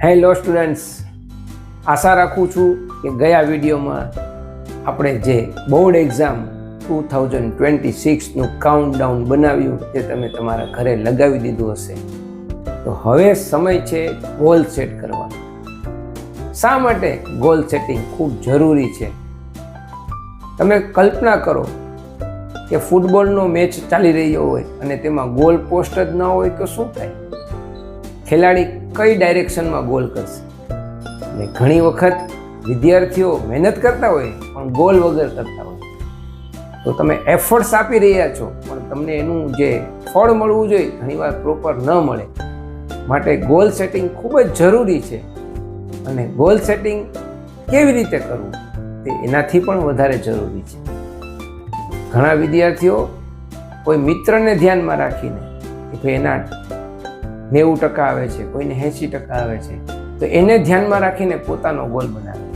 Hello students, આશા રાખું છું કે ગયા વિડીયોમાં આપણે જે બોર્ડ એક્ઝામ 2026નું કાઉન્ટડાઉન બનાવ્યું તે તમે તમારા ઘરે લગાવી દીધું હશે. તો હવે સમય છે ગોલ સેટ કરવાનો. શા માટે ગોલ સેટિંગ ખૂબ જરૂરી છે? તમે કલ્પના કરો કે ફૂટબોલનો મેચ ચાલી રહ્યો હોય અને તેમાં ગોલ પોસ્ટ જ ન હોય તો શું થાય? ખેલાડી કઈ ડાયરેક્શનમાં ગોલ કરશે? અને ઘણી વખત વિદ્યાર્થીઓ મહેનત કરતા હોય પણ ગોલ વગર કરતા હોય. તો તમે એફર્ટ્સ આપી રહ્યા છો પણ તમને એનું જે ફળ મળવું જોઈએ ઘણીવાર પ્રોપર ન મળે. માટે ગોલ સેટિંગ ખૂબ જ જરૂરી છે. અને ગોલ સેટિંગ કેવી રીતે કરવું તે એનાથી પણ વધારે જરૂરી છે. ઘણા વિદ્યાર્થીઓ કોઈ મિત્રને ધ્યાનમાં રાખીને કે ભાઈ એના 90% આવે છે, કોઈને 80% આવે છે, તો એને ધ્યાનમાં રાખીને પોતાનો ગોલ બનાવે.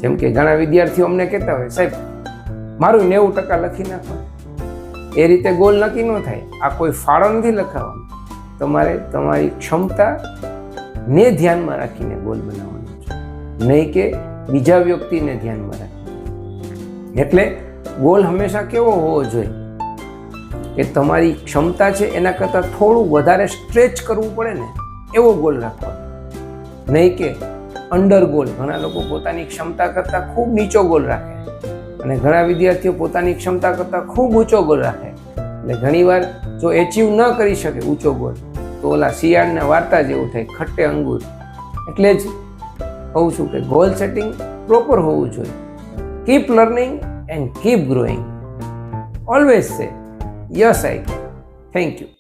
જેમ કે ઘણા વિદ્યાર્થીઓ અમને કહેતા હોય, સાહેબ મારું 90% લખી નાખો. એ રીતે ગોલ નક્કી ન થાય. આ કોઈ ફાળો નથી લખાવાનો. તમારે તમારી ક્ષમતાને ધ્યાનમાં રાખીને ગોલ બનાવવાનો છે, નહીં કે બીજા વ્યક્તિને ધ્યાનમાં રાખીને. એટલે ગોલ હંમેશા કેવો હોવો જોઈએ કે તમારી ક્ષમતા છે એના કરતાં થોડું વધારે સ્ટ્રેચ કરવું પડે ને એવો ગોલ રાખવાનો, નહીં કે અંડર ગોલ. ઘણા લોકો પોતાની ક્ષમતા કરતાં ખૂબ નીચો ગોલ રાખે અને ઘણા વિદ્યાર્થીઓ પોતાની ક્ષમતા કરતાં ખૂબ ઊંચો ગોલ રાખે. એટલે ઘણીવાર જો એચીવ ન કરી શકે ઊંચો ગોલ તો ઓલા શિયાળના વાર્તા જેવું થાય, ખટ્ટે અંગૂર. એટલે જ કહું છું કે ગોલ સેટિંગ પ્રોપર હોવું જોઈએ. Keep learning and keep growing. Always say, yes, I can. Thank you.